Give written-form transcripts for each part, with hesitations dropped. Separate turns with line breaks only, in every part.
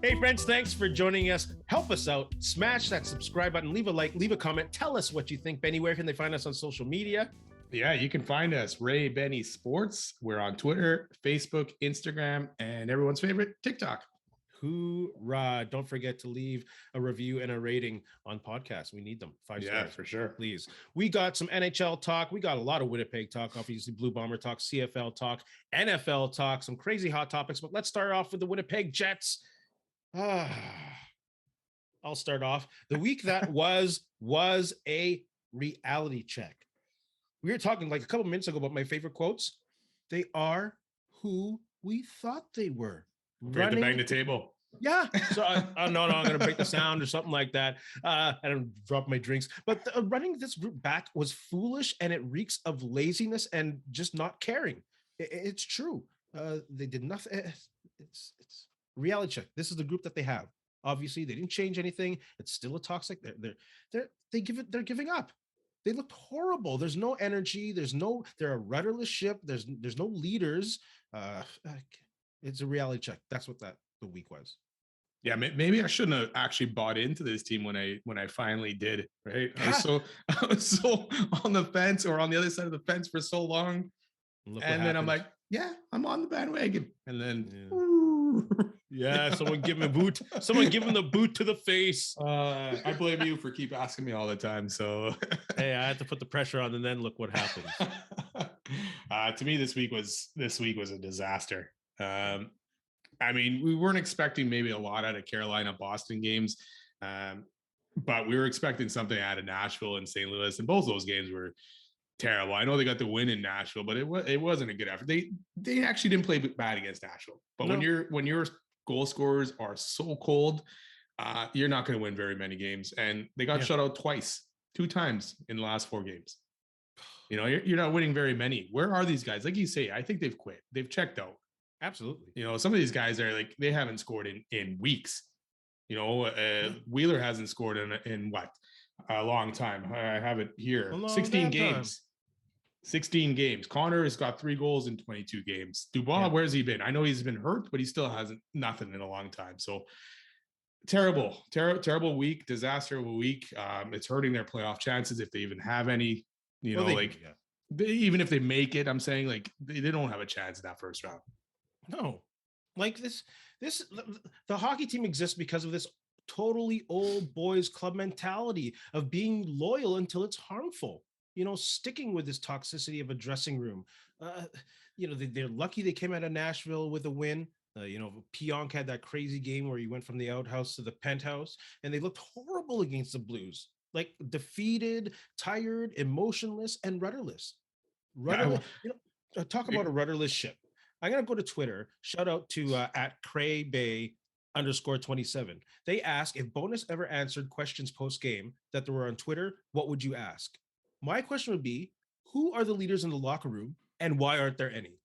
Hey friends, thanks for joining us. Help us out. Smash that subscribe button, leave a like, leave a comment. Tell us what you think. Benny, where can they find us on social media?
Yeah, you can find us, Ray Benny Sports. We're on Twitter, Facebook, Instagram, and everyone's favorite, TikTok.
Hoorah. Don't forget to leave a review and a rating on podcasts. We need them. 5 stars.
Yeah, for sure.
Please. We got some NHL talk. We got a lot of Winnipeg talk, obviously Blue Bomber talk, CFL talk, NFL talk, some crazy hot topics. But let's start off with the Winnipeg Jets. I'll start off. The week that was a reality check. We were talking like a couple minutes ago about my favorite quotes. They are who we thought they were.
Afraid to bang the table.
Yeah. So I'm going to break the sound or something like that. I don't drop my drinks. But running this group back was foolish, and it reeks of laziness and just not caring. It's true. They did nothing. It's reality check. This is the group that they have. Obviously, they didn't change anything. It's still a toxic. They're giving up. They looked horrible. There's no energy. They're a rudderless ship. There's no leaders. It's a reality check. That's what the week was.
Yeah, maybe I shouldn't have actually bought into this team when I finally did. Right, I was so on the fence or on the other side of the fence for so long, and then I'm like, yeah, I'm on the bandwagon, and then
yeah, someone give him a boot. Someone give him the boot to the face.
I blame you for keep asking me all the time. So
hey, I had to put the pressure on, and then look what happened.
To me, this week was a disaster. I mean, we weren't expecting maybe a lot out of Carolina, Boston games, but we were expecting something out of Nashville and St. Louis, and both those games were terrible. I know they got the win in Nashville, but it wasn't a good effort. They actually didn't play bad against Nashville, but no. when your goal scorers are so cold, you're not going to win very many games, and they got shut out two times in the last 4 games. You know, you're not winning very many. Where are these guys? Like you say, I think they've quit. They've checked out.
Absolutely.
You know, some of these guys are like, they haven't scored in weeks. You know, Wheeler hasn't scored in what? A long time. I have it here. 16 games. 16 games. Connor has got 3 goals in 22 games. Dubois, where's he been? I know he's been hurt, but he still hasn't nothing in a long time. So terrible week, disaster of a week. It's hurting their playoff chances if they even have any. You know, even if they make it, I'm saying like they don't have a chance in that first round.
No, like this, the hockey team exists because of this totally old boys club mentality of being loyal until it's harmful. You know, sticking with this toxicity of a dressing room. You know, they're lucky they came out of Nashville with a win. You know, Pionk had that crazy game where he went from the outhouse to the penthouse, and they looked horrible against the Blues. Like defeated, tired, emotionless, and rudderless. You know, talk about a rudderless ship. I'm going to go to Twitter. Shout out to at @CrayBay_27. They ask if Bonus ever answered questions post-game that there were on Twitter, what would you ask? My question would be, who are the leaders in the locker room and why aren't there any?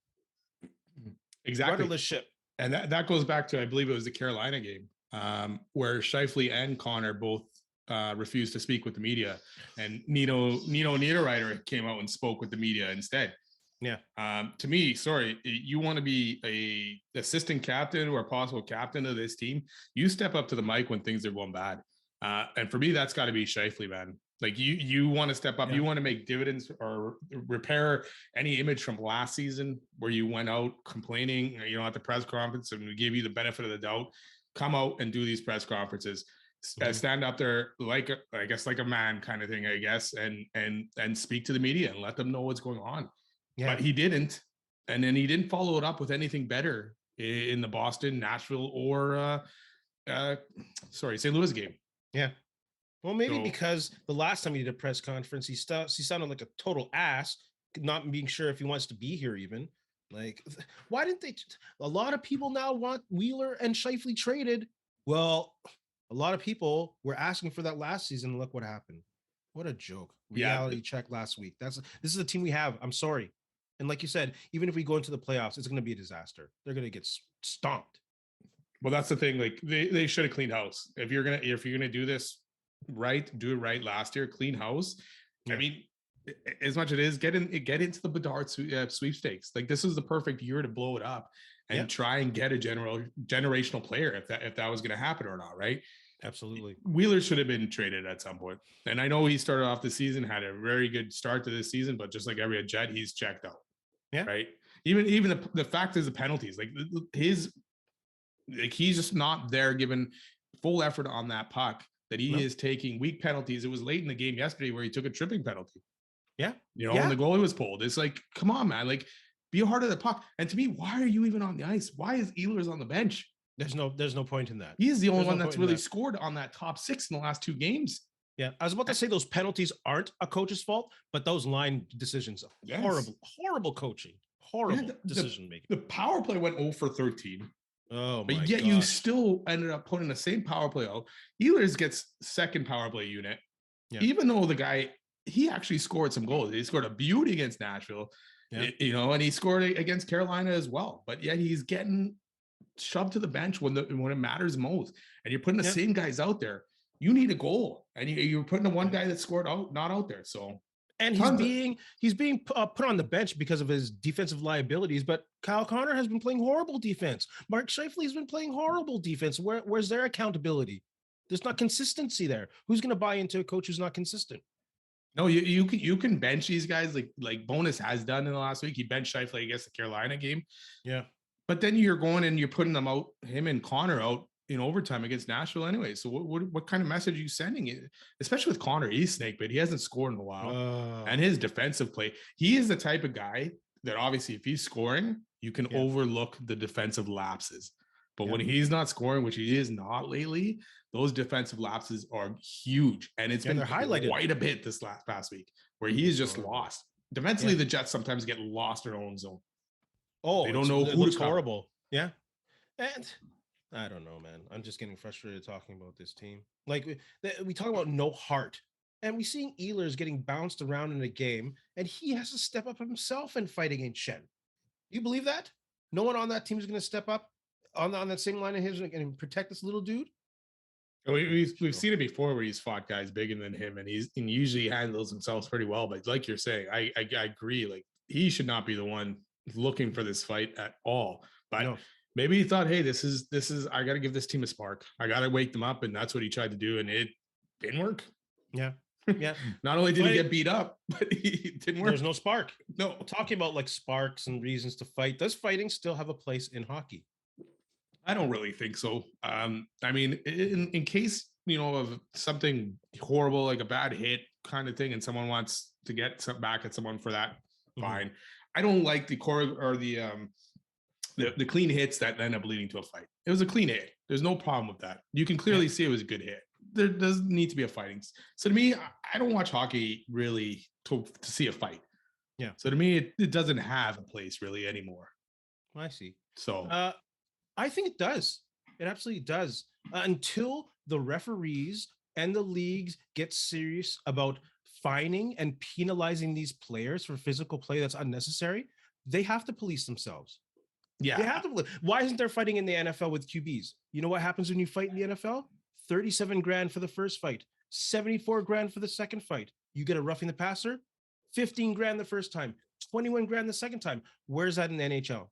Exactly.
Rudderless ship.
And that goes back to, I believe it was the Carolina game where Scheifele and Connor both refused to speak with the media. And Nino Niederreiter came out and spoke with the media instead.
Yeah.
To me, sorry, you want to be a assistant captain or a possible captain of this team, you step up to the mic when things are going bad. And for me, that's got to be Scheifele, man. Like you want to step up, you want to make dividends or repair any image from last season where you went out complaining, you know, at the press conference, and we give you the benefit of the doubt. Come out and do these press conferences. Stand up there like a man kind of thing, I guess, and speak to the media and let them know what's going on. Yeah. But he didn't, and then he didn't follow it up with anything better in the Boston, Nashville, or St. Louis game.
Yeah. Well, maybe because the last time he did a press conference, he sounded like a total ass, not being sure if he wants to be here even. Like, why didn't they? A lot of people now want Wheeler and Scheifele traded. Well, a lot of people were asking for that last season. Look what happened. What a joke. Reality check last week. This is the team we have. I'm sorry. And like you said, even if we go into the playoffs, it's going to be a disaster. They're going to get stomped.
Well, that's the thing. Like they should have cleaned house. If you're gonna do this right, do it right. Last year, clean house. Yeah. I mean, as much as it is, get into the Bedard sweepstakes. Like this is the perfect year to blow it up. and try and get a generational player if that was going to happen or not, right?
Absolutely.
Wheeler should have been traded at some point. And I know he started off the season, had a very good start to this season, but just like every Jet, he's checked out.
Yeah.
Right. Even the fact is the penalties, like he's just not there giving full effort on that puck, that he is taking weak penalties. It was late in the game yesterday where he took a tripping penalty.
Yeah.
And the goalie was pulled. It's like, come on, man. Like, be a hard of the puck. And to me, why are you even on the ice? Why is Ehlers on the bench?
There's no point in that.
He's the only one that's really scored on that top 6 in the last 2 games.
Yeah, I was about to say those penalties aren't a coach's fault, but those line decisions are horrible coaching, horrible decision making.
The power play went 0 for 13.
Oh,
but yet you still ended up putting the same power play out. Ehlers gets second power play unit, even though the guy, he actually scored some goals. He scored a beauty against Nashville, and he scored against Carolina as well. But yet he's getting shoved to the bench when it matters most, and you're putting the same guys out there. You need a goal, and you're putting the one guy that scored out not out there. So,
and he's being put on the bench because of his defensive liabilities. But Kyle Connor has been playing horrible defense. Mark Scheifele has been playing horrible defense. Where's their accountability? There's not consistency there. Who's going to buy into a coach who's not consistent?
No, you can bench these guys like Bonus has done in the last week. He benched Scheifele against the Carolina game.
Yeah,
but then you're going and you're putting them out, him and Connor out in overtime against Nashville anyway. So what kind of message are you sending? Especially with Connor, he's snake, but he hasn't scored in a while. And his defensive play, he is the type of guy that obviously if he's scoring, you can overlook the defensive lapses. But when he's not scoring, which he is not lately, those defensive lapses are huge. And it's been highlighted quite a bit this past week where he's just lost. Defensively, the Jets sometimes get lost in their own zone.
Oh,
they don't know who to cover.
Horrible. Yeah. And I don't know, man. I'm just getting frustrated talking about this team. Like we talk about no heart, and we seeing Ehlers getting bounced around in a game, and he has to step up himself and fight against Shen. You believe that? No one on that team is going to step up on that same line of his and protect this little dude.
We've seen it before where he's fought guys bigger than him, and he usually handles himself pretty well. But like you're saying, I agree. Like he should not be the one looking for this fight at all. But maybe he thought, hey, this is I got to give this team a spark. I got to wake them up, and that's what he tried to do, and it didn't work.
Yeah.
Not only did he get beat up, but he didn't work.
There's no spark.
No.
Talking about like sparks and reasons to fight. Does fighting still have a place in hockey?
I don't really think so. I mean, in case, of something horrible, like a bad hit kind of thing, and someone wants to get back at someone for that, fine. I don't like the core or the clean hits that end up leading to a fight. It was a clean hit. There's no problem with that. You can clearly see it was a good hit. There doesn't need to be a fighting. So to me, I don't watch hockey really to see a fight.
Yeah.
So to me, it doesn't have a place really anymore.
I see.
So
I think it does. It absolutely does. Until the referees and the leagues get serious about fining and penalizing these players for physical play that's unnecessary, they have to police themselves.
Yeah.
They have to. Why isn't there fighting in the NFL with QBs? You know what happens when you fight in the NFL? 37 grand for the first fight, 74 grand for the second fight. You get a roughing the passer, 15 grand the first time, 21 grand the second time. Where's that in the NHL?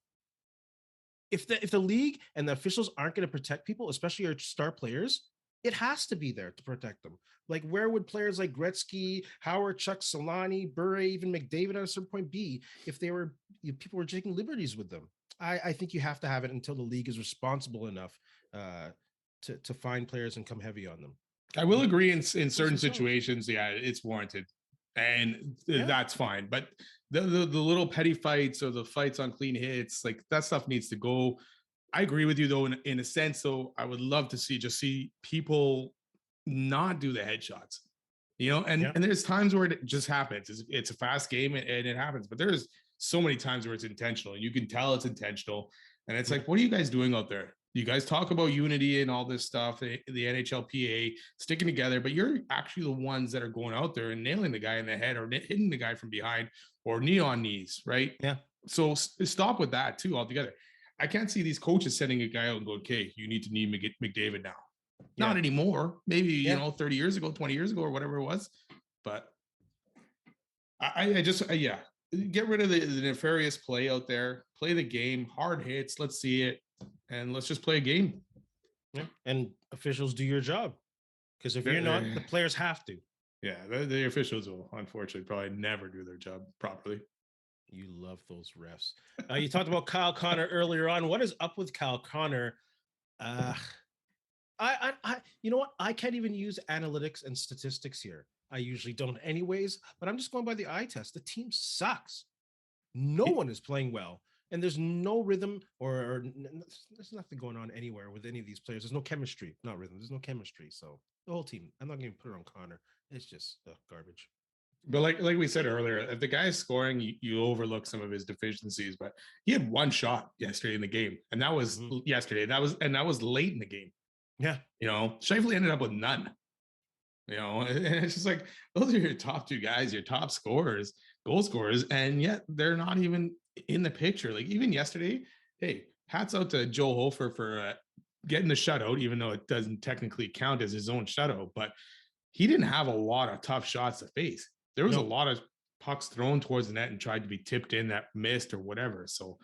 If the league and the officials aren't going to protect people, especially our star players, it has to be there to protect them. Like, where would players like Gretzky, Howard, Chuck Solani, Bure, even McDavid at a certain point be if people were taking liberties with them? I think you have to have it until the league is responsible enough to find players and come heavy on them.
I will agree in certain situations, it's warranted, and that's fine. But the little petty fights or the fights on clean hits, like that stuff needs to go. I agree with you though, in a sense. Though I would love to see people not do the headshots, and there's times where it just happens. It's a fast game and it happens, but there's so many times where it's intentional, and you can tell it's intentional. And it's like, what are you guys doing out there? You guys talk about unity and all this stuff, the NHLPA sticking together, but you're actually the ones that are going out there and nailing the guy in the head or hitting the guy from behind or knee on knees, right?
Yeah.
So stop with that too altogether. I can't see these coaches sending a guy out and go, okay, you need to knee McDavid now. Yeah. Not anymore. Maybe, 30 years ago, 20 years ago, or whatever it was. But I just get rid of the nefarious play out there. Play the game, hard hits. Let's see it, and let's just play a game.
Yeah. And officials do your job, because if you're not, the players have to.
Yeah, the officials will unfortunately probably never do their job properly.
You love those refs. You talked about Kyle Connor earlier on. What is up with Kyle Connor? You know what? I can't even use analytics and statistics here. I usually don't anyways, but I'm just going by the eye test. The team sucks. No one is playing well, and there's no rhythm or there's nothing going on anywhere with any of these players. There's no chemistry, not rhythm. There's no chemistry. So the whole team, I'm not going to put it on Connor. It's just garbage.
But like we said earlier, if the guy's scoring, you overlook some of his deficiencies. But he had one shot yesterday in the game, and that was yesterday. That was late in the game.
Yeah,
Scheifele ended up with none. And it's just like, those are your top two guys, your top scorers, goal scorers, and yet they're not even in the picture. Like even yesterday, hey, hats out to Joel Hofer for getting the shutout, even though it doesn't technically count as his own shutout. But he didn't have a lot of tough shots to face. There was a lot of pucks thrown towards the net and tried to be tipped in that missed or whatever. So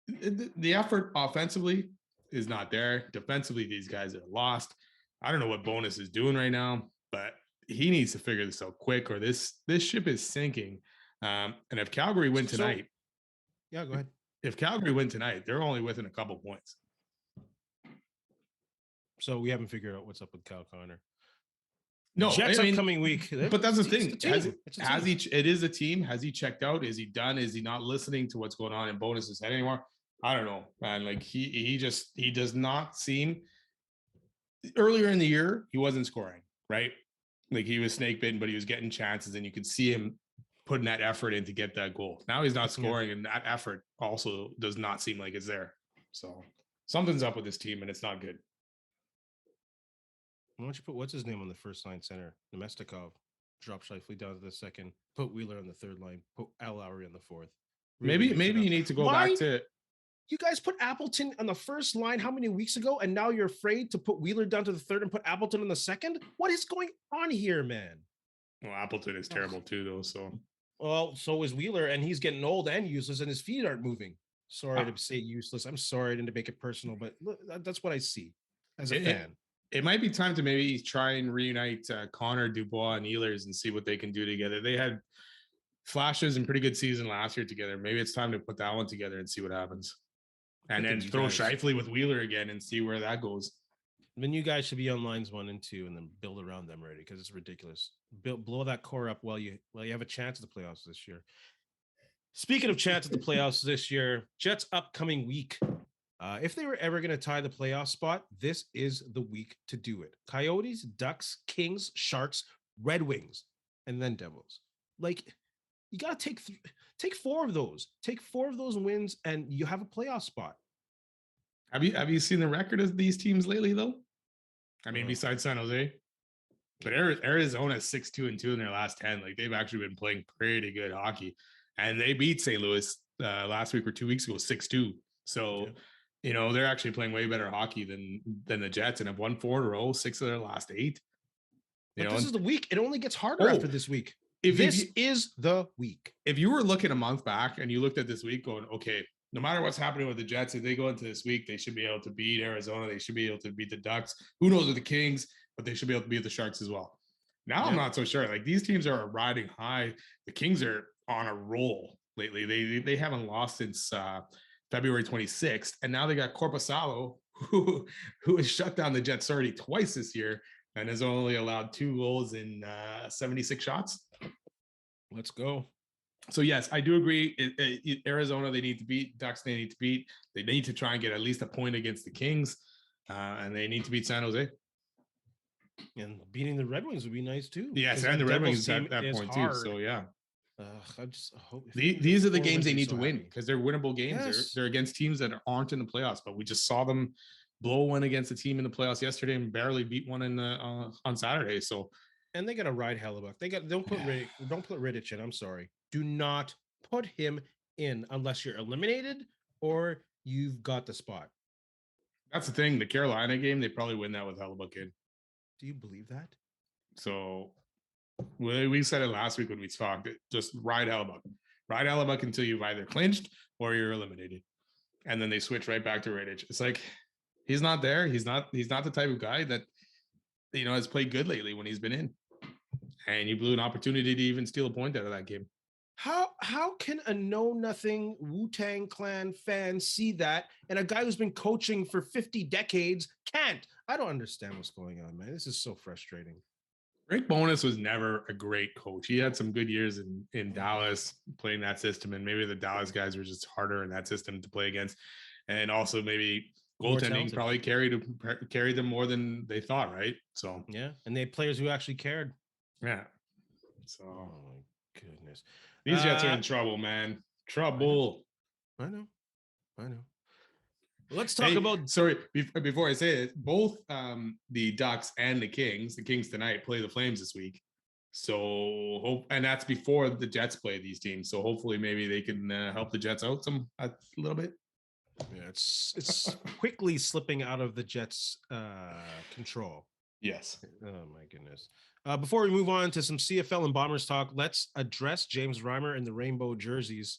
the effort offensively is not there. Defensively, these guys are lost. I don't know what Bonus is doing right now, but he needs to figure this out quick, or this ship is sinking. And if Calgary win tonight,
go ahead.
If Calgary win tonight, they're only within a couple points.
So we haven't figured out what's up with Kyle Connor.
No,
Jets upcoming week.
But that's the thing. It is a team. Has he checked out? Is he done? Is he not listening to what's going on in Bonus's head anymore? I don't know, man. Like he does not seem. Earlier in the year, he wasn't scoring, right? Like he was snake bitten, but he was getting chances, and you could see him putting that effort in to get that goal. Now he's not scoring, and that effort also does not seem like it's there. So something's up with this team, and it's not good.
Why don't you put what's his name on the first line center? Nemestikov. Drop Scheifele down to the second. Put Wheeler on the third line. Put Al Lowry on the fourth.
Maybe you need to go back to.
You guys put Appleton on the first line how many weeks ago, and now you're afraid to put Wheeler down to the third and put Appleton on the second? What is going on here, man?
Well, Appleton is terrible too, though. So.
Well, so is Wheeler, and he's getting old and useless, and his feet aren't moving. Sorry to say useless. I'm sorry to make it personal, but look, that's what I see as a fan.
It might be time to maybe try and reunite Connor, Dubois, and Ehlers and see what they can do together. They had flashes and pretty good season last year together. Maybe it's time to put that one together and see what happens. And then throw Scheifele with Wheeler again and see where that goes.
Then you guys should be on lines 1 and 2 and then build around them already, because it's ridiculous. Blow that core up while you have a chance at the playoffs this year. Speaking of chance at the playoffs this year, Jets upcoming week. If they were ever going to tie the playoff spot, this is the week to do it. Coyotes, Ducks, Kings, Sharks, Red Wings, and then Devils. Like, you got to take 4 of those. Take 4 of those wins, and you have a playoff spot.
Have you seen the record of these teams lately, though? I mean, besides San Jose, but Arizona's 6-2-2 in their last 10. Like, they've actually been playing pretty good hockey, and they beat St. Louis last week or 2 weeks ago 6-2. So. Yeah. They're actually playing way better hockey than the Jets, and have won 4 in a row, 6 of their last 8.
But this is the week. It only gets harder after this week. This is the week.
If you were looking a month back and you looked at this week going, okay, no matter what's happening with the Jets, if they go into this week, they should be able to beat Arizona. They should be able to beat the Ducks. Who knows with the Kings, but they should be able to beat the Sharks as well. Now I'm not so sure. Like, these teams are riding high. The Kings are on a roll lately. They haven't lost since February 26th, and now they got Korpisalo, who has shut down the Jets already twice this year and has only allowed 2 goals in 76 shots.
Let's go.
So yes, I do agree. Arizona, they need to beat. Ducks, they need to beat. They need to try and get at least a point against the Kings, and they need to beat San Jose.
And beating the Red Wings would be nice too.
Yes, and the Red Wings at that point
hard.
too. So yeah.
I just hope
these are the games they need to win, because they're winnable games.
Yes.
They're against teams that aren't in the playoffs, but we just saw them blow one against a team in the playoffs yesterday and barely beat one on Saturday. So,
and they got to ride Halifax. Don't put Rittich in. I'm sorry. Do not put him in unless you're eliminated or you've got the spot.
That's the thing. The Carolina game, they probably win that with Halifax in.
Do you believe that?
So we said it last week when we talked. Just ride Halifax. ride Hellebuyck until you've either clinched or you're eliminated. And then they switch right back to Radich. It's like, he's not there. He's not the type of guy that, has played good lately when he's been in. And you blew an opportunity to even steal a point out of that game.
How can a know-nothing Wu-Tang Clan fan see that, and a guy who's been coaching for 50 decades can't? I don't understand what's going on, man. This is so frustrating.
Rick Bowness was never a great coach. He had some good years in Dallas playing that system, and maybe the Dallas guys were just harder in that system to play against. And also maybe goaltending probably carried them more than they thought, right? So
yeah, and they had players who actually cared.
Yeah. So
oh my goodness.
These Jets are in trouble, man. Trouble.
I know. Let's talk about.
Sorry, before I say it, both the Ducks and the Kings tonight play the Flames this week. So and that's before the Jets play these teams. So hopefully, maybe they can help the Jets out a little bit.
Yeah, it's quickly slipping out of the Jets' control.
Yes.
Oh my goodness. Before we move on to some CFL and Bombers talk, let's address James Reimer and the rainbow jerseys.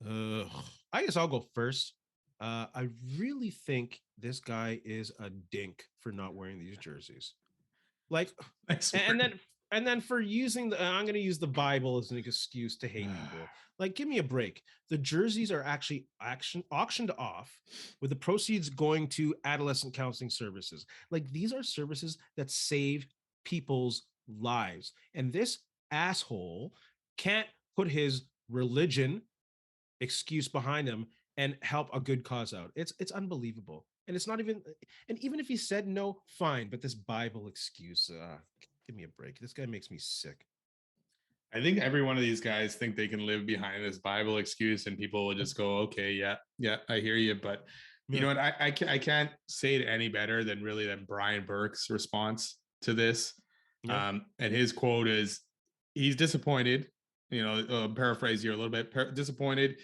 I guess I'll go first. I really think this guy is a dink for not wearing these jerseys. Like, and then for using I'm going to use the Bible as an excuse to hate people. Like, give me a break. The jerseys are actually auctioned off with the proceeds going to adolescent counseling services. Like, these are services that save people's lives. And this asshole can't put his religion excuse behind him and help a good cause out. It's unbelievable. And it's not even, and even if he said no, fine, but this Bible excuse, give me a break. This guy makes me sick.
I think every one of these guys think they can live behind this Bible excuse, and people will just go, okay, yeah, I hear you. But you know what? I can't say it any better than Brian Burke's response to this. Yeah. And his quote is, he's disappointed, paraphrase here a little bit, disappointed.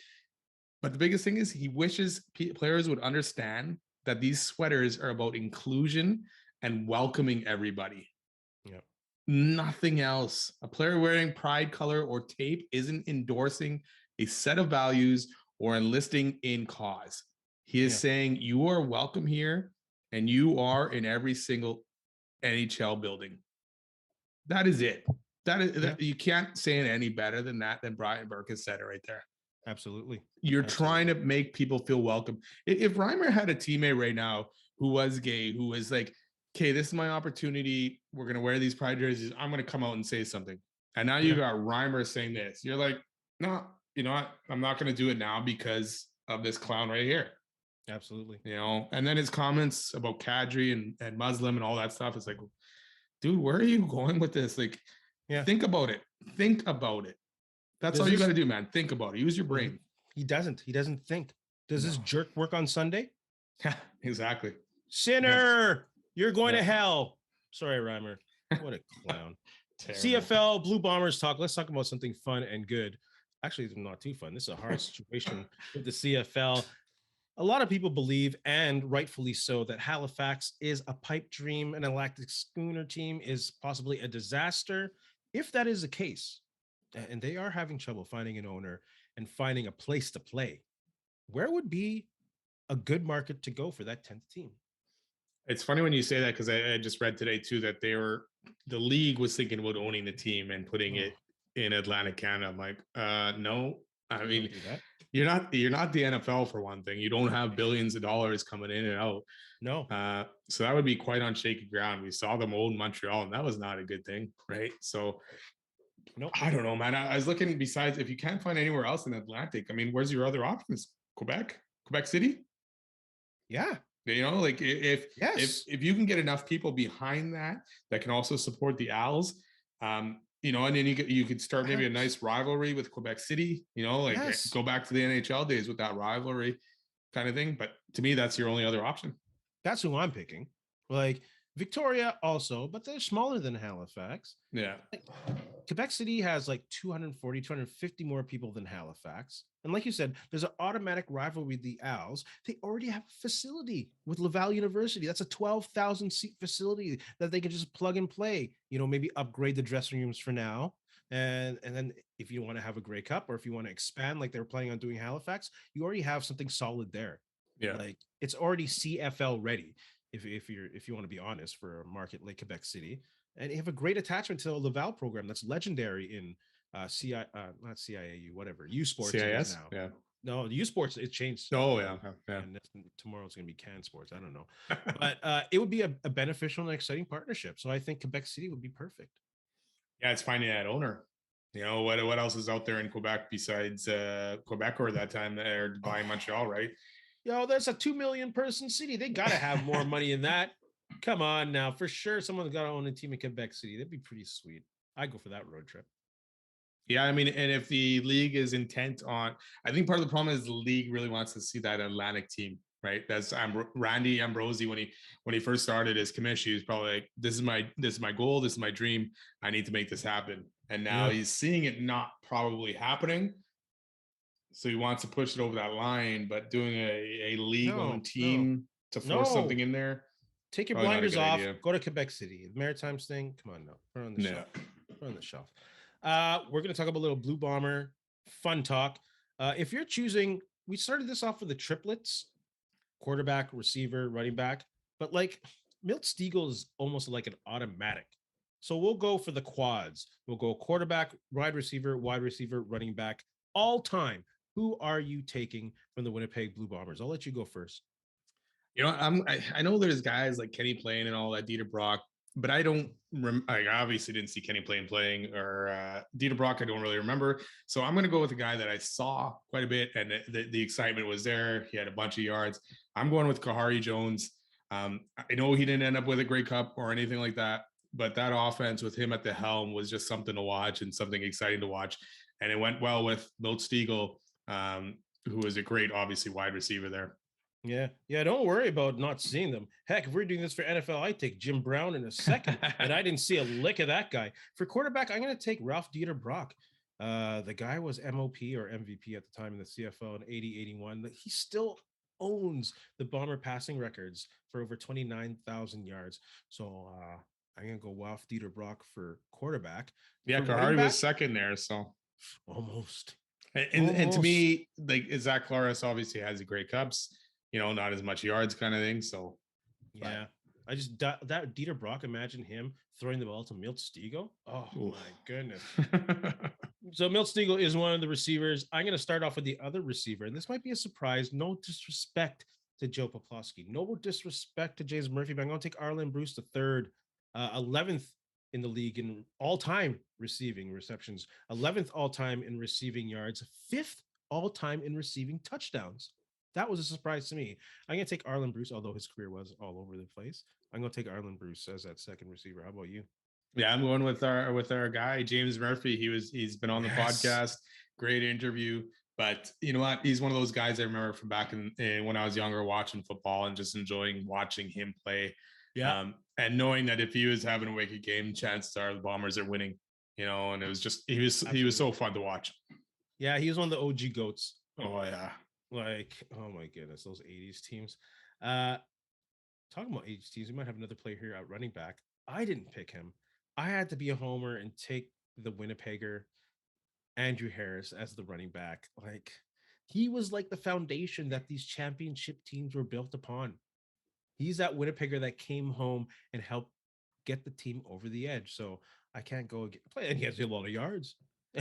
But the biggest thing is he wishes players would understand that these sweaters are about inclusion and welcoming everybody.
Yeah.
Nothing else. A player wearing pride color or tape isn't endorsing a set of values or enlisting in cause. He is saying you are welcome here and you are in every single NHL building. That is it. You can't say it any better than that, than Brian Burke has said it right there.
Absolutely.
You're trying to make people feel welcome. If Reimer had a teammate right now who was gay, who was like, okay, this is my opportunity. We're going to wear these pride jerseys. I'm going to come out and say something. And now you got Reimer saying this. You're like, no, you know what? I'm not going to do it now because of this clown right here.
Absolutely.
And then his comments about Kadri and Muslim and all that stuff. It's like, dude, where are you going with this? Like, think about it. Think about it. That's all you got to do, man. Think about it. Use your brain.
He doesn't think. Does this jerk work on Sunday?
Exactly.
Sinner, you're going to hell. Sorry, Reimer. What a clown. CFL Blue Bombers talk. Let's talk about something fun and good. Actually, it's not too fun. This is a hard situation with the CFL. A lot of people believe, and rightfully so, that Halifax is a pipe dream. An Electric Schooner team is possibly a disaster. If that is the case, and they are having trouble finding an owner and finding a place to play, where would be a good market to go for that 10th team?
It's funny when you say that, because I just read today too that the league was thinking about owning the team and putting it in Atlantic Canada. I'm like, no. I mean, you're not the NFL for one thing. You don't have billions of dollars coming in and out.
No.
So that would be quite on shaky ground. We saw them own Montreal, and that was not a good thing, right? So no, I don't know, man. I was looking, besides, if you can't find anywhere else in Atlantic, I mean, where's your other options? Quebec City?
Yeah.
Like if you can get enough people behind that can also support the Owls, and then you could start maybe a nice rivalry with Quebec City, go back to the NHL days with that rivalry kind of thing. But to me, that's your only other option.
That's who I'm picking. Like, Victoria also, but they're smaller than Halifax.
Yeah.
Quebec City has like 240, 250 more people than Halifax. And like you said, there's an automatic rivalry with the Owls. They already have a facility with Laval University. That's a 12,000 seat facility that they can just plug and play. Maybe upgrade the dressing rooms for now. And then if you want to have a Grey Cup or if you want to expand like they were planning on doing Halifax, you already have something solid there.
Yeah.
Like it's already CFL ready. If you want to be honest, for a market like Quebec City, and you have a great attachment to the Laval program that's legendary in not CIAU, whatever U Sports it is
CIS.
now.
Yeah.
No, the U Sports it changed.
Oh yeah. Yeah.
And tomorrow's going to be Can Sports. I don't know, but it would be a beneficial and exciting partnership. So I think Quebec City would be perfect.
Yeah, it's finding that owner. You know what else is out there in Quebec besides Quebec or that time they're buying Montreal, right?
Yo, that's a 2 million person city. They got to have more money in that. Come on now, for sure. Someone's got to own a team in Quebec City. That'd be pretty sweet. I'd go for that road trip.
Yeah, I mean, and if the league is intent on, I think part of the problem is the league really wants to see that Atlantic team, right? That's Randy Ambrosi when he first started as commissioner, he was probably like, this is my goal, this is my dream. I need to make this happen. And now he's seeing it not probably happening. So he wants to push it over that line, but doing a league-owned team to force something in there.
Take your blinders off. Go to Quebec City. The Maritimes thing. Come on now. Put on the shelf. Put on the shelf. We're going to talk about a little Blue Bomber fun talk. If you're choosing, we started this off with the triplets, quarterback, receiver, running back, but like Milt Stiegel is almost like an automatic. So we'll go for the quads. We'll go quarterback, wide receiver, running back, all time. Who are you taking from the Winnipeg Blue Bombers? I'll let you go first.
You know, I know there's guys like Kenny Payne and all that, Dieter Brock, but I don't. I obviously didn't see Kenny playing or Dieter Brock. I don't really remember. So I'm going to go with a guy that I saw quite a bit, and the excitement was there. He had a bunch of yards. I'm going with Kahari Jones. I know he didn't end up with a Grey Cup or anything like that, but that offense with him at the helm was just something to watch and something exciting to watch. And it went well with Milt Stiegel, who was a great, obviously, wide receiver there.
Yeah. Don't worry about not seeing them. Heck, if we're doing this for NFL, I take Jim Brown in a second, and I didn't see a lick of that guy. For quarterback, I'm going to take Ralph Dieter Brock. The guy was MOP or MVP at the time in the CFL in 80-81. He still owns the Bomber passing records for over 29,000 yards. So I'm going to go Ralph Dieter Brock for quarterback.
Yeah, Kahari was second there, so
almost.
And to me, like Zach Claris obviously has the Grey Cups. You know, not as much yards kind of thing. So,
yeah, I just that Dieter Brock, imagine him throwing the ball to Milt Stiegel. Oh, my goodness. So Milt Stiegel is one of the receivers. I'm going to start off with the other receiver, and this might be a surprise. No disrespect to Joe Poplawski. No disrespect to James Murphy, but I'm going to take Arlen Bruce the third, 11th in the league in all-time receiving receptions, 11th all-time in receiving yards, 5th all-time in receiving touchdowns. That was a surprise to me. I'm going to take Arlen Bruce, although his career was all over the place. I'm going to take Arlen Bruce as that second receiver. How about you?
Yeah, I'm going with our guy, James Murphy. He's been on the podcast. Great interview. But you know what? He's one of those guys I remember from back in when I was younger, watching football and just enjoying watching him play.
Yeah.
And knowing that if he was having a wicked game, chances are the Bombers are winning. You know, and it was just he was so fun to watch.
Yeah, he was one of the OG goats.
Oh yeah.
Like, oh my goodness, those 80s teams. Talking about 80s teams, we might have another player here at running back. I didn't pick him. I had to be a homer and take the Winnipegger, Andrew Harris, as the running back. Like, he was like the foundation that these championship teams were built upon. He's that Winnipegger that came home and helped get the team over the edge. So I can't go play, and he has a lot of yards.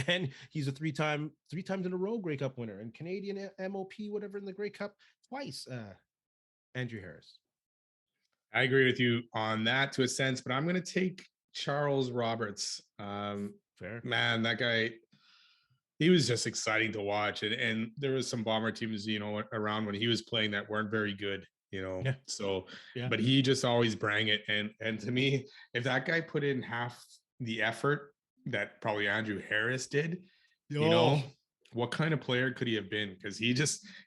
And he's a three times in a row Grey Cup winner and Canadian MOP, whatever, in the Grey Cup twice. Andrew Harris.
I agree with you on that to a sense, but I'm going to take Charles Roberts.
Fair.
Man, that guy, he was just exciting to watch. And there was some Bomber teams, you know, around when he was playing that weren't very good, you know. Yeah. So, but he just always bring it. And to me, if that guy put in half the effort that probably Andrew Harris did, you know, what kind of player could he have been? Because he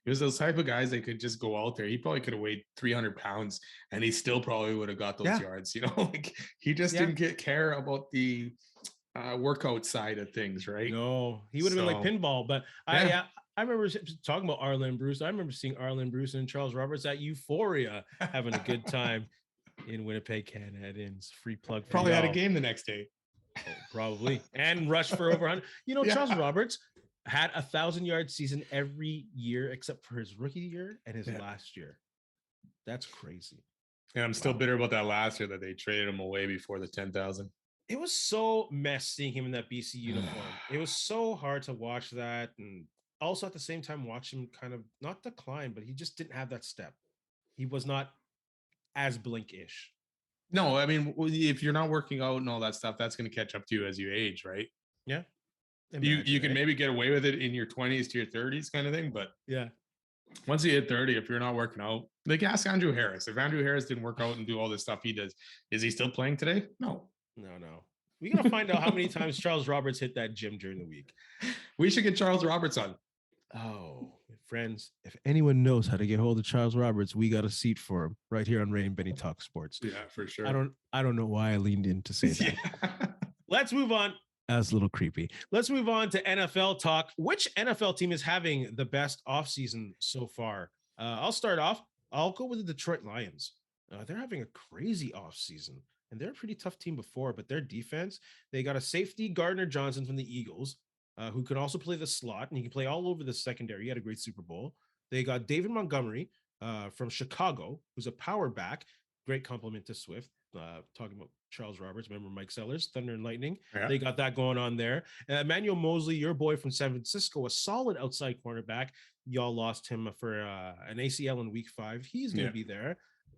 was those type of guys that could just go out there. He probably could have weighed 300 pounds and he still probably would have got those yards, you know, like he just didn't care about the workout side of things, right?
No, he would have been like pinball. But I remember talking about Arlen Bruce. I remember seeing Arlen Bruce and Charles Roberts at Euphoria having a good time in Winnipeg, Canada. Free plug.
Probably had a game the next day.
Oh, probably. And rush for over 100.
Yeah.
Charles Roberts had 1,000-yard season every year except for his rookie year and his last year. That's crazy.
And I'm still bitter about that last year that they traded him away before the 10,000.
It was so mess seeing him in that BC uniform. It was so hard to watch that, and also at the same time watch him kind of not decline, but he just didn't have that step. He was not as blink-ish.
No, I mean, if you're not working out and all that stuff, that's going to catch up to you as you age, right?
Yeah.
You can maybe get away with it in your 20s to your 30s kind of thing, but
yeah,
once you hit 30, if you're not working out, like ask Andrew Harris. If Andrew Harris didn't work out and do all this stuff he does, is he still playing today? No.
We got to find out how many times Charles Roberts hit that gym during the week.
We should get Charles Roberts on.
Oh, friends, if anyone knows how to get hold of Charles Roberts, we got a seat for him right here on Ray and Benny Talk Sports.
Yeah, for sure.
I don't know why I leaned in to say that.
Yeah.
Let's move on. That's a little creepy. Let's move on to NFL talk. Which NFL team is having the best offseason so far? I'll start off. I'll go with the Detroit Lions. They're having a crazy offseason, and they're a pretty tough team before, but their defense, they got a safety, Gardner Johnson from the Eagles, who can also play the slot, and he can play all over the secondary. He had a great Super Bowl. They got David Montgomery from Chicago, who's a power back. Great compliment to Swift. Talking about Charles Roberts, remember Mike Sellers, Thunder and Lightning. Yeah. They got that going on there. Emmanuel Mosley, your boy from San Francisco, a solid outside cornerback. Y'all lost him for an ACL in week 5. He's going to be there.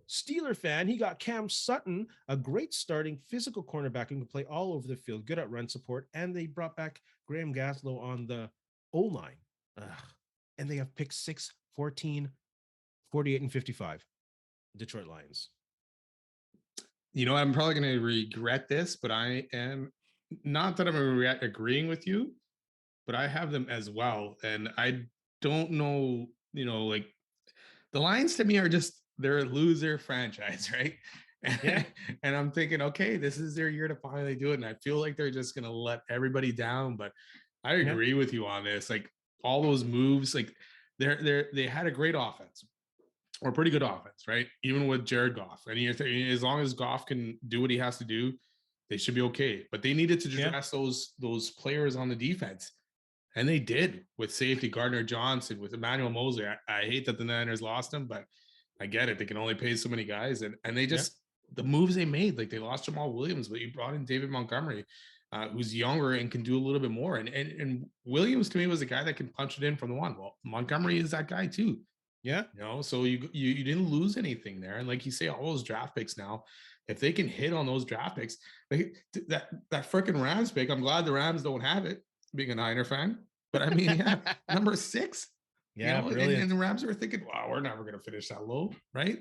Steeler fan, he got Cam Sutton, a great starting physical cornerback who can play all over the field, good at run support, and they brought back Graham Gaslow on the O-line. And they have picked 6, 14, 48, and 55. Detroit Lions.
I'm probably going to regret this, but I am not that I'm agreeing with you, but I have them as well. And I don't know, like the Lions to me are just, they're a loser franchise, right? Yeah. And I'm thinking, okay, this is their year to finally do it. And I feel like they're just going to let everybody down. But I agree with you on this. Like all those moves, like they had a great offense. Or pretty good offense, right? Even with Jared Goff. And as long as Goff can do what he has to do, they should be okay. But they needed to address those players on the defense. And they did with safety Gardner Johnson, with Emmanuel Mosley. I hate that the Niners lost him, but I get it. They can only pay so many guys. And they just, the moves they made, like they lost Jamal Williams, but you brought in David Montgomery, who's younger and can do a little bit more. And Williams to me was a guy that can punch it in from the one. Well, Montgomery is that guy too. Yeah. So you didn't lose anything there. And like you say, all those draft picks now, if they can hit on those draft picks, that freaking Rams pick, I'm glad the Rams don't have it, being a Niner fan. But I mean, number 6. Yeah. And the Rams are thinking, wow, we're never going to finish that low. Right.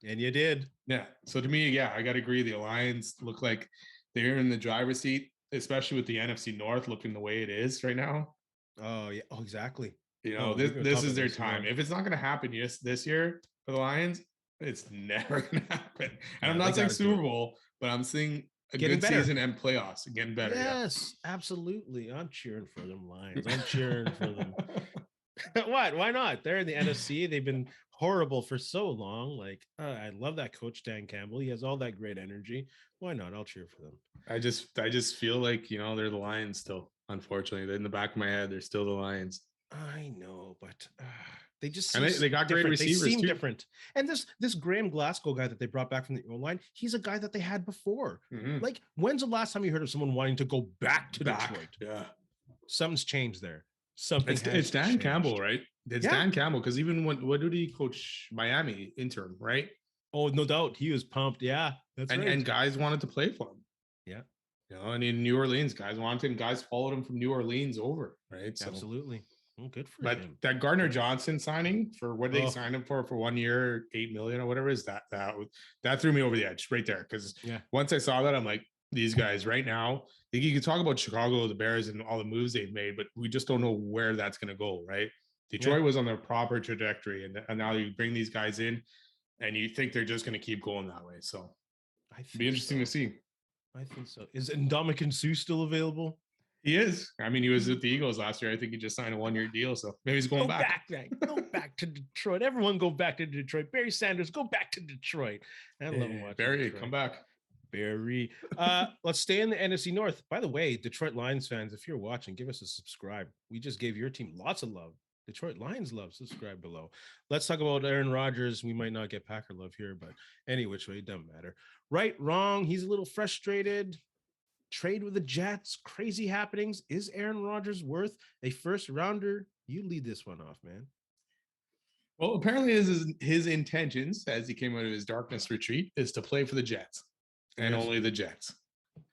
And you did.
Yeah. So to me, I got to agree. The Lions look like they're in the driver's seat, especially with the NFC North looking the way it is right now.
Oh, yeah. Oh, exactly.
This is their time. If it's not going to happen this year for the Lions, it's never going to happen. And I'm not saying Super Bowl, but I'm seeing a good season and playoffs getting better.
Yes, absolutely. I'm cheering for them, Lions. I'm cheering for them. What? Why not? They're in the NFC. They've been horrible for so long. Like, I love that coach, Dan Campbell. He has all that great energy. Why not? I'll cheer for them.
I just feel like, they're the Lions still. Unfortunately, in the back of my head, they're still the Lions.
I know, but they just
they got great receivers.
They seem different. And this Graham Glasgow guy that they brought back from the O-line, he's a guy that they had before. Mm-hmm. Like, when's the last time you heard of someone wanting to go back to Detroit?
Yeah,
something's changed there.
It's Dan Campbell, right? It's Dan Campbell, because even what did he coach Miami interim, right?
Oh, no doubt, he was pumped. Yeah,
that's right. And guys wanted to play for him.
Yeah,
and in New Orleans, guys wanted him. Guys followed him from New Orleans over, right?
So, absolutely. Good for
him. But that Gardner Johnson signing, for what they signed him for 1 year, $8 million or whatever is that threw me over the edge right there. Because once I saw that, I'm like, these guys right now, you can talk about Chicago, the Bears, and all the moves they've made, but we just don't know where that's going to go, right? Detroit was on their proper trajectory, and now you bring these guys in, and you think they're just going to keep going that way. So it'd be interesting to see.
I think so. Is Ndamukong Suh still available?
He is. I mean, he was with the Eagles last year. I think he just signed a 1-year deal, so maybe he's going back.
Go back to Detroit. Everyone go back to Detroit. Barry Sanders, go back to Detroit. I love watching
Barry,
Detroit.
come back.
Barry. Let's stay in the NFC North. By the way, Detroit Lions fans, if you're watching, give us a subscribe. We just gave your team lots of love. Detroit Lions love. Subscribe below. Let's talk about Aaron Rodgers. We might not get Packer love here, but any which way, it doesn't matter. Right, wrong. He's a little frustrated. Trade with the Jets. Crazy happenings. Is Aaron Rodgers worth a first rounder? You lead this one off, man.
Well, apparently his intentions, as he came out of his darkness retreat, is to play for the Jets and only the Jets.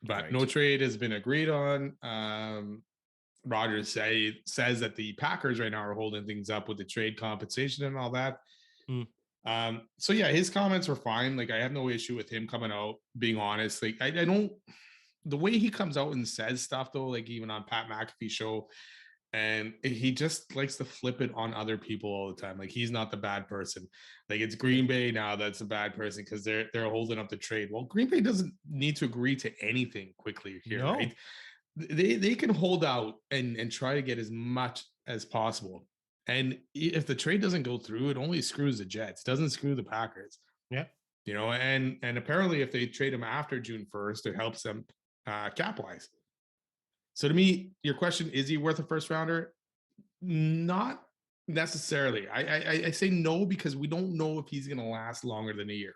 But no trade has been agreed on. Rodgers says that the Packers right now are holding things up with the trade compensation and all that. So yeah, his comments were fine. Like, I have no issue with him coming out, being honest. Like, I don't, the way he comes out and says stuff though, like even on Pat McAfee's show, and he just likes to flip it on other people all the time. Like, he's not the bad person. Like, it's Green Bay now that's a bad person because they're holding up the trade. Well, Green Bay doesn't need to agree to anything quickly here, right? They can hold out and try to get as much as possible. And if the trade doesn't go through, it only screws the Jets, doesn't screw the Packers.
Yeah.
You know, and apparently if they trade him after June 1st, it helps them cap-wise. So to me, your question, is he worth a first rounder? Not necessarily. I say no because we don't know if he's going to last longer than a year.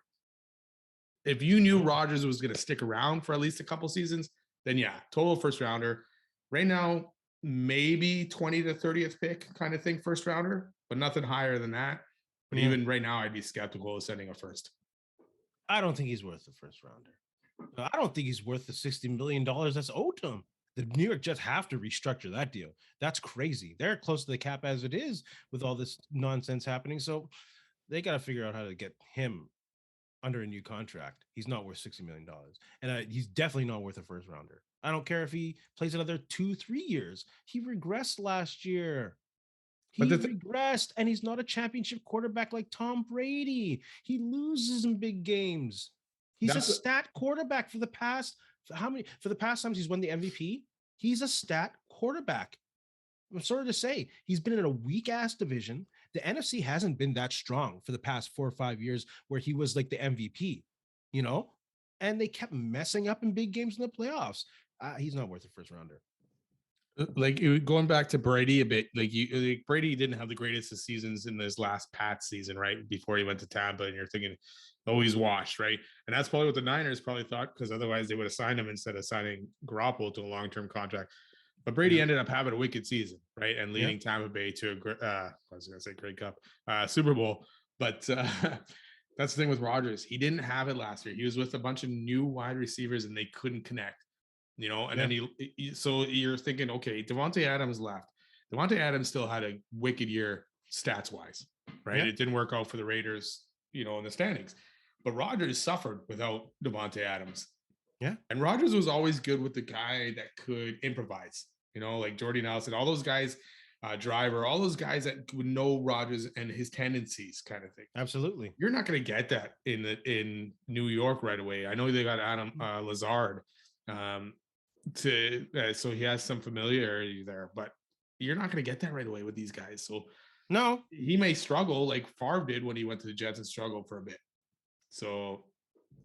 If you knew Rodgers was going to stick around for at least a couple seasons, then yeah, total first rounder. Right now, maybe 20 to 30th pick kind of thing, first rounder, but nothing higher than that. But even right now, I'd be skeptical of sending a first.
I don't think he's worth the first rounder. I don't think he's worth the $60 million that's owed to him. The New York Jets have to restructure that deal. That's crazy. They're close to the cap as it is with all this nonsense happening. So they got to figure out how to get him under a new contract. He's not worth $60 million. And he's definitely not worth a first rounder. I don't care if he plays another 2-3 years. He regressed last year. He regressed, and he's not a championship quarterback like Tom Brady. He loses in big games. He's a stat quarterback for the past times he's won the MVP. He's a stat quarterback. I'm sorry to say, he's been in a weak ass division. The NFC hasn't been that strong for the past 4 or 5 years where he was like the MVP, you know, and they kept messing up in big games in the playoffs. He's not worth a first rounder.
Like, going back to Brady a bit, like Brady didn't have the greatest of seasons in his last Pats season, right? Before he went to Tampa, and you're thinking, oh, he's washed, right? And that's probably what the Niners probably thought, because otherwise they would have signed him instead of signing Garoppolo to a long-term contract. But Brady ended up having a wicked season, right? And leading Tampa Bay to I was going to say Grey Cup, Super Bowl. But that's the thing with Rodgers. He didn't have it last year. He was with a bunch of new wide receivers and they couldn't connect, you know? And then so you're thinking, okay, Devontae Adams left. Devontae Adams still had a wicked year stats wise, right? It didn't work out for the Raiders, you know, in the standings. But Rodgers suffered without Devontae Adams.
Yeah.
And Rodgers was always good with the guy that could improvise, you know, like Jordy Nelson, all those guys, Driver, all those guys that would know Rodgers and his tendencies kind of thing.
Absolutely.
You're not going to get that in New York right away. I know they got Adam Lazard so he has some familiarity there, but you're not going to get that right away with these guys. So
no,
he may struggle like Favre did when he went to the Jets and struggled for a bit. So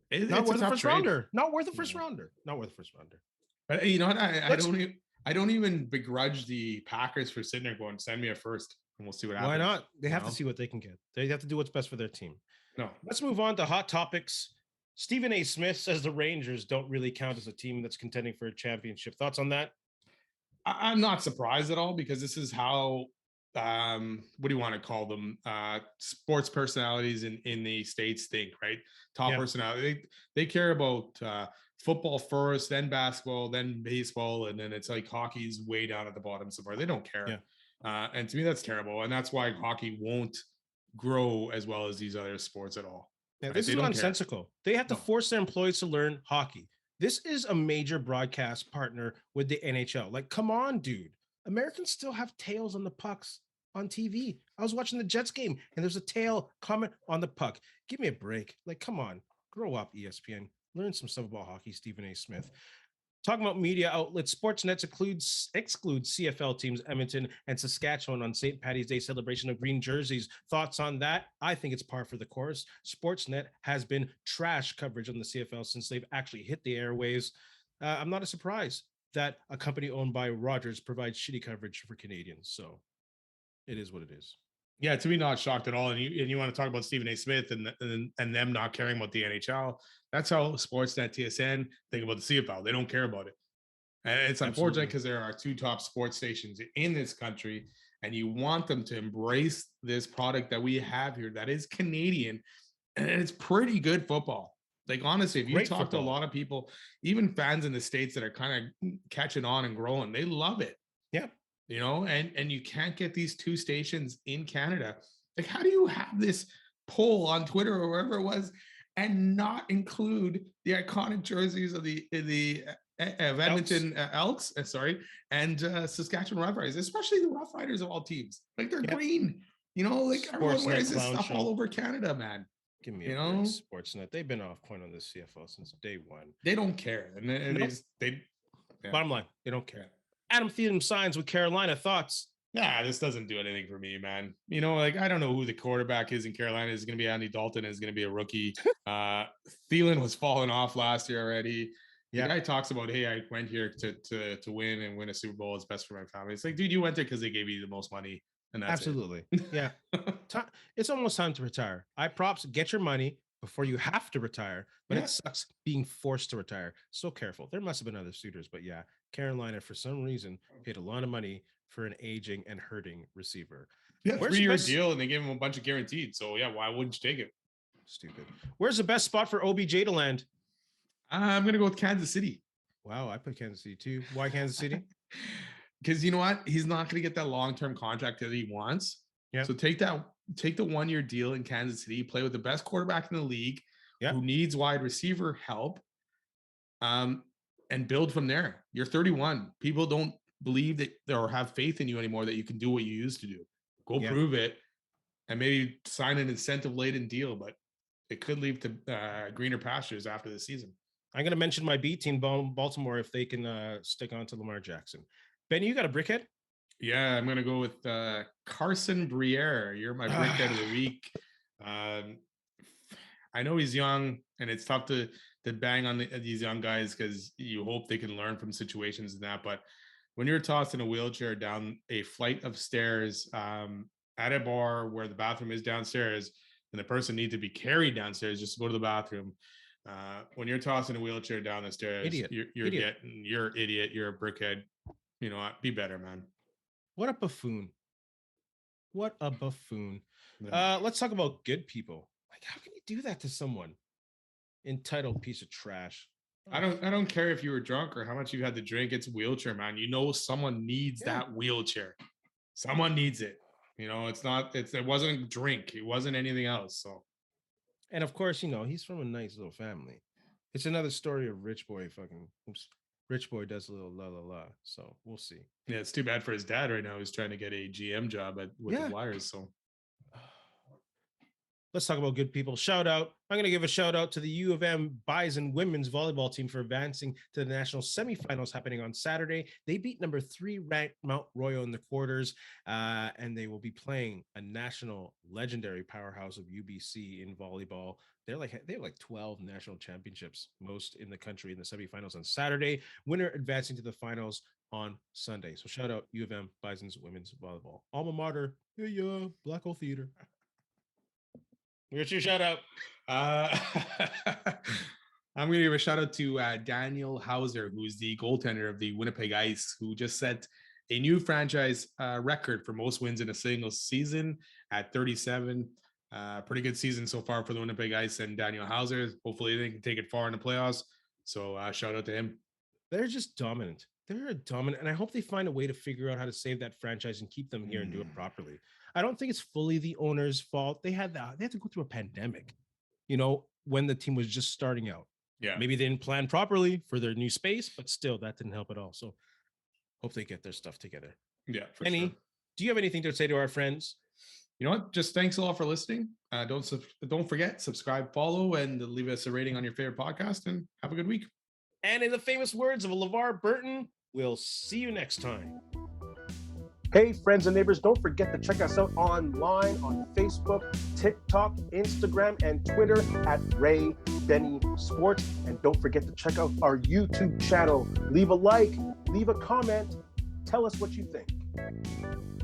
not worth a first rounder. Not worth a first rounder. Not worth a first rounder.
But you know what? I don't even begrudge the Packers for sitting there going, send me a first and we'll see what happens.
Why not? They have to see what they can get. They have to do what's best for their team.
No.
Let's move on to hot topics. Stephen A. Smith says the Rangers don't really count as a team that's contending for a championship. Thoughts on that?
I'm not surprised at all, because this is how what do you want to call them? Sports personalities in the States think, right? Top personality. They care about football first, then basketball, then baseball, and then it's like hockey's way down at the bottom somewhere. They don't care. And to me, that's terrible. And that's why hockey won't grow as well as these other sports at all.
Yeah, this is nonsensical. They have to force their employees to learn hockey. This is a major broadcast partner with the NHL. Like, come on, dude. Americans still have tails on the pucks on TV. I was watching the Jets game and there's a tail comment on the puck. Give me a break. Like, come on, grow up, ESPN. Learn some stuff about hockey, Stephen A. Smith. Talking about media outlets, Sportsnet excludes CFL teams Edmonton and Saskatchewan on St. Paddy's Day celebration of green jerseys. Thoughts on that? I think it's par for the course. Sportsnet has been trash coverage on the CFL since they've actually hit the airwaves. I'm not surprised that a company owned by Rodgers provides shitty coverage for Canadians. So it is what it is.
Yeah, to me, not shocked at all. And you want to talk about Stephen A. Smith and them not caring about the NHL. That's how Sportsnet, TSN think about the CFL. They don't care about it. And it's unfortunate because there are two top sports stations in this country, and you want them to embrace this product that we have here that is Canadian, and it's pretty good football. Like, honestly, if you talk to a lot of people, even fans in the States that are kind of catching on and growing, they love it.
Yeah.
You know, and you can't get these two stations in Canada. Like, how do you have this poll on Twitter or wherever it was and not include the iconic jerseys of the Edmonton Elks, and Saskatchewan Roughriders, especially the Roughriders of all teams. Like, they're green. You know, like everyone wears this stuff all over Canada, man.
Give me a break, Sportsnet. They've been off point on the CFL since day one.
They don't care. And
bottom line, they don't care. Adam Thielen signs with Carolina. Thoughts?
Nah, this doesn't do anything for me, man. You know, like, I don't know who the quarterback is in Carolina. Is going to be Andy Dalton. Is going to be a rookie. Thielen was falling off last year already. The guy talks about, hey, I went here to win and win a Super Bowl. It's best for my family. It's like, dude, you went there because they gave you the most money. And that's
absolutely. Yeah. It's almost time to retire. Get your money before you have to retire, but it sucks being forced to retire. So careful. There must have been other suitors, but yeah, Carolina, for some reason, paid a lot of money for an aging and hurting receiver.
Yeah, 3-year deal, and they gave him a bunch of guaranteed. So yeah, why wouldn't you take it?
Stupid. Where's the best spot for OBJ to land?
I'm gonna go with Kansas City.
Wow, I put Kansas City too. Why Kansas City?
Because you know what? He's not gonna get that long-term contract that he wants. Yeah. So take the 1-year deal in Kansas City, play with the best quarterback in the league, who needs wide receiver help, and build from there. You're 31. People don't believe that or have faith in you anymore that you can do what you used to do. Go prove it, and maybe sign an incentive-laden deal, but it could lead to greener pastures after the season.
I'm going to mention my B team, Baltimore, if they can stick on to Lamar Jackson. Benny, you got a brickhead?
Yeah, I'm going to go with Carson Briere. You're my brickhead of the week. I know he's young, and it's tough to bang on these young guys because you hope they can learn from situations and that. But when you're tossed in a wheelchair down a flight of stairs at a bar where the bathroom is downstairs, and the person needs to be carried downstairs just to go to the bathroom. When you're tossing a wheelchair down the stairs, you're an idiot. You're a brickhead. You know, be better, man.
What a buffoon. What a buffoon. Let's talk about good people. Like, how can you do that to someone? Entitled piece of trash.
I don't care if you were drunk or how much you had to drink. It's wheelchair, man. You know, someone needs that wheelchair. Someone needs it. You know, it wasn't a drink. It wasn't anything else. So,
and of course, you know, he's from a nice little family. It's another story of rich boy rich boy does a little la la la. So we'll see.
Yeah, it's too bad for his dad right now. He's trying to get a GM job with the Flyers. So
let's talk about good people. Shout out. I'm going to give a shout out to the U of M Bison women's volleyball team for advancing to the national semifinals happening on Saturday. They beat number 3 ranked Mount Royal in the quarters, and they will be playing a national legendary powerhouse of UBC in volleyball. They have like 12 national championships, most in the country, in the semifinals on Saturday. Winner advancing to the finals on Sunday. So shout out U of M Bison's women's volleyball. Alma mater, Black Hole Theater. Where's your shout out?
I'm going to give a shout out to Daniel Hauser, who's the goaltender of the Winnipeg Ice, who just set a new franchise record for most wins in a single season at 37. Pretty good season so far for the Winnipeg Ice and Daniel Hauser. Hopefully they can take it far in the playoffs. So shout out to him.
They're just dominant. They're dominant. And I hope they find a way to figure out how to save that franchise and keep them here and do it properly. I don't think it's fully the owner's fault. They had to go through a pandemic, you know, when the team was just starting out.
Yeah.
Maybe they didn't plan properly for their new space, but still that didn't help at all. So hope they get their stuff together.
Yeah.
Sure. Do you have anything to say to our friends?
You know what? Just thanks a lot for listening. Don't forget, subscribe, follow, and leave us a rating on your favorite podcast, and have a good week.
And in the famous words of LeVar Burton, we'll see you next time.
Hey, friends and neighbors, don't forget to check us out online on Facebook, TikTok, Instagram, and Twitter at Ray Benny Sports. And don't forget to check out our YouTube channel. Leave a like, leave a comment, tell us what you think.